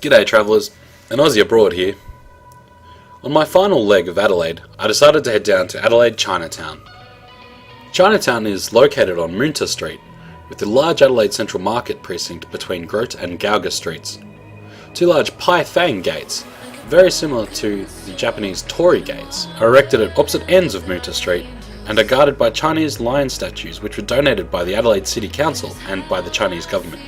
G'day travellers, an Aussie abroad here. On my final leg of Adelaide, I decided to head down to Adelaide Chinatown. Chinatown is located on Moonta Street, with the large Adelaide Central Market precinct between Grote and Gauga Streets. Two large Pai Thang gates, very similar to the Japanese Torii gates, are erected at opposite ends of Moonta Street and are guarded by Chinese lion statues which were donated by the Adelaide City Council and by the Chinese government.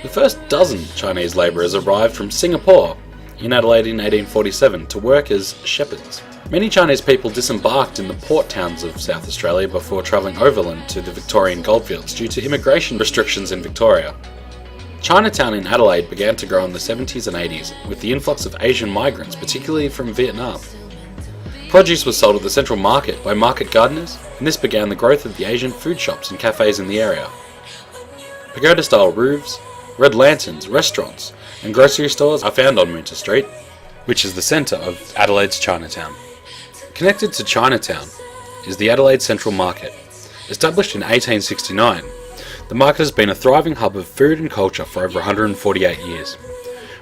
The first dozen Chinese labourers arrived from Singapore in Adelaide in 1847 to work as shepherds. Many Chinese people disembarked in the port towns of South Australia before travelling overland to the Victorian goldfields due to immigration restrictions in Victoria. Chinatown in Adelaide began to grow in the 70s and 80s with the influx of Asian migrants, particularly from Vietnam. Produce was sold at the Central Market by market gardeners, and this began the growth of the Asian food shops and cafes in the area. Pagoda-style roofs, red lanterns, restaurants, and grocery stores are found on Moonta Street, which is the centre of Adelaide's Chinatown. Connected to Chinatown is the Adelaide Central Market. Established in 1869, the market has been a thriving hub of food and culture for over 148 years.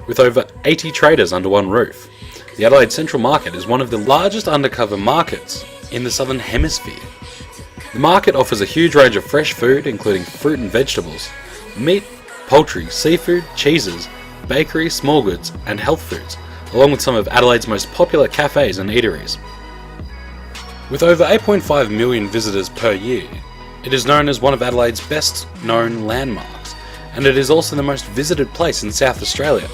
With over 80 traders under one roof, the Adelaide Central Market is one of the largest undercover markets in the Southern Hemisphere. The market offers a huge range of fresh food, including fruit and vegetables, meat, poultry, seafood, cheeses, bakery, small goods, and health foods, along with some of Adelaide's most popular cafes and eateries. With over 8.5 million visitors per year, it is known as one of Adelaide's best known landmarks, and it is also the most visited place in South Australia.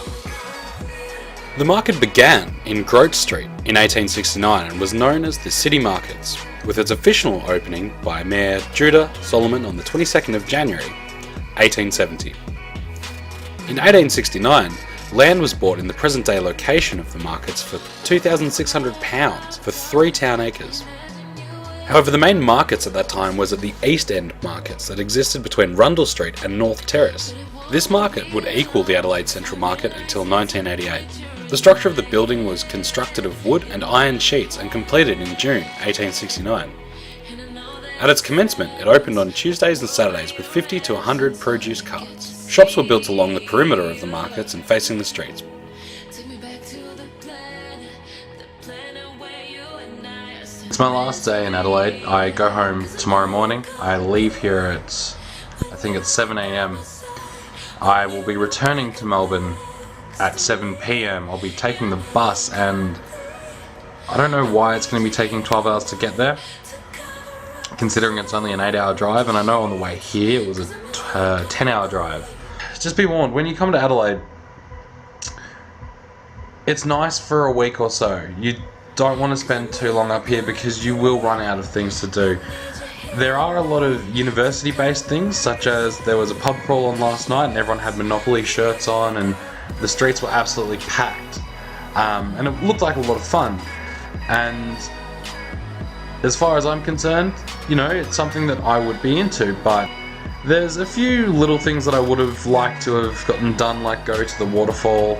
The market began in Grote Street in 1869 and was known as the City Markets, with its official opening by Mayor Judah Solomon on the 22nd of January, 1870. In 1869, land was bought in the present-day location of the markets for £2,600 for 3 town acres. However, the main markets at that time was at the East End markets that existed between Rundle Street and North Terrace. This market would equal the Adelaide Central Market until 1988. The structure of the building was constructed of wood and iron sheets and completed in June 1869. At its commencement, it opened on Tuesdays and Saturdays with 50 to 100 produce carts. Shops were built along the perimeter of the markets and facing the streets. It's my last day in Adelaide. I go home tomorrow morning. I leave here at, I think it's 7 AM. I will be returning to Melbourne at 7 PM. I'll be taking the bus, and I don't know why it's going to be taking 12 hours to get there, considering it's only an 8-hour drive, and I know on the way here it was a 10-hour drive. Just be warned, when you come to Adelaide, it's nice for a week or so. You don't want to spend too long up here because you will run out of things to do. There are a lot of university-based things, such as there was a pub crawl on last night and everyone had Monopoly shirts on and the streets were absolutely packed. And it looked like a lot of fun. And as far as I'm concerned, you know, it's something that I would be into, but there's a few little things that I would have liked to have gotten done, like go to the waterfall,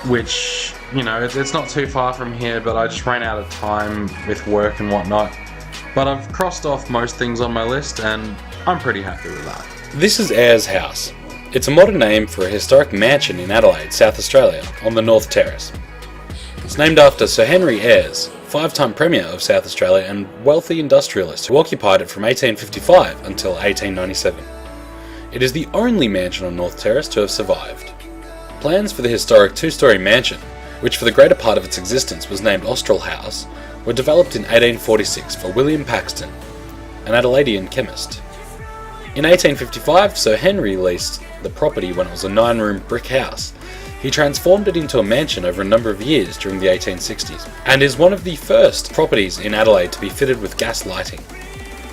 which, you know, it's not too far from here, but I just ran out of time with work and whatnot. But I've crossed off most things on my list, and I'm pretty happy with that. This is Ayers House. It's a modern name for a historic mansion in Adelaide, South Australia, on the North Terrace. It's named after Sir Henry Ayers, 5-time Premier of South Australia and wealthy industrialist who occupied it from 1855 until 1897. It is the only mansion on North Terrace to have survived. Plans for the historic 2-storey mansion, which for the greater part of its existence was named Austral House, were developed in 1846 for William Paxton, an Adelaidean chemist. In 1855, Sir Henry leased the property when it was a 9-room brick house. He transformed it into a mansion over a number of years during the 1860s, and is one of the first properties in Adelaide to be fitted with gas lighting.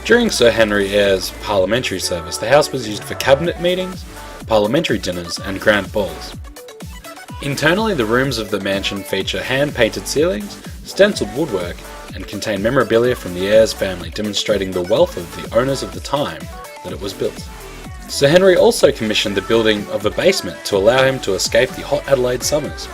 During Sir Henry Ayers' parliamentary service, the house was used for cabinet meetings, parliamentary dinners, and grand balls. Internally, the rooms of the mansion feature hand-painted ceilings, stenciled woodwork, and contain memorabilia from the Ayers family demonstrating the wealth of the owners of the time that it was built. Sir Henry also commissioned the building of a basement to allow him to escape the hot Adelaide summers.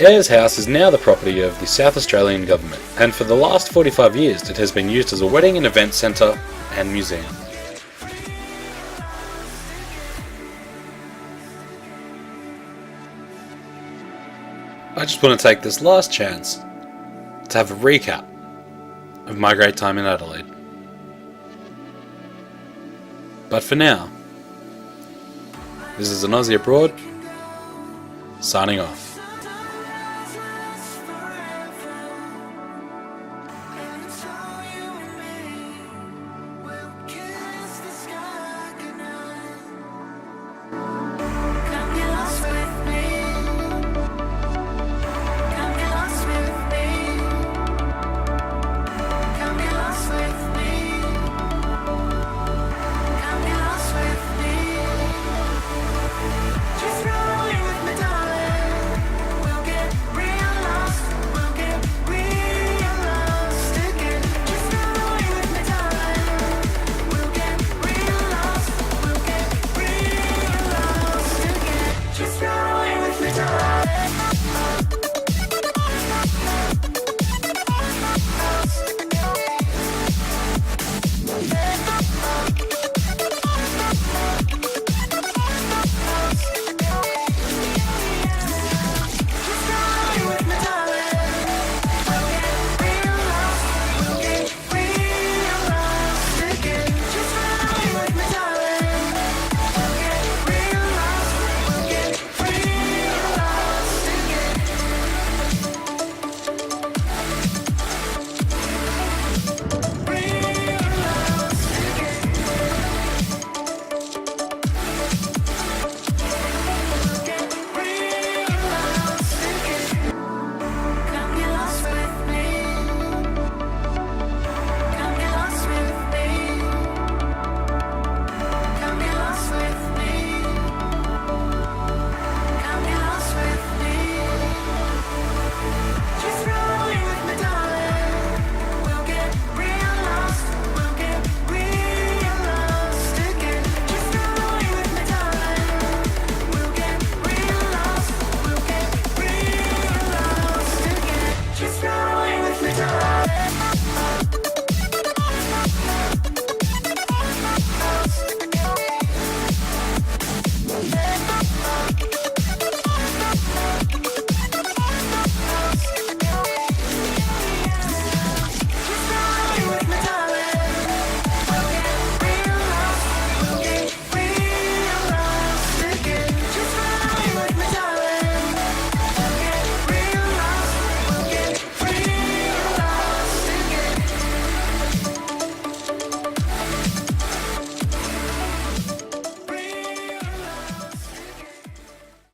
Ayers House is now the property of the South Australian Government, and for the last 45 years it has been used as a wedding and event centre and museum. I just want to take this last chance to have a recap of my great time in Adelaide. But for now, this is an Aussie Abroad, signing off.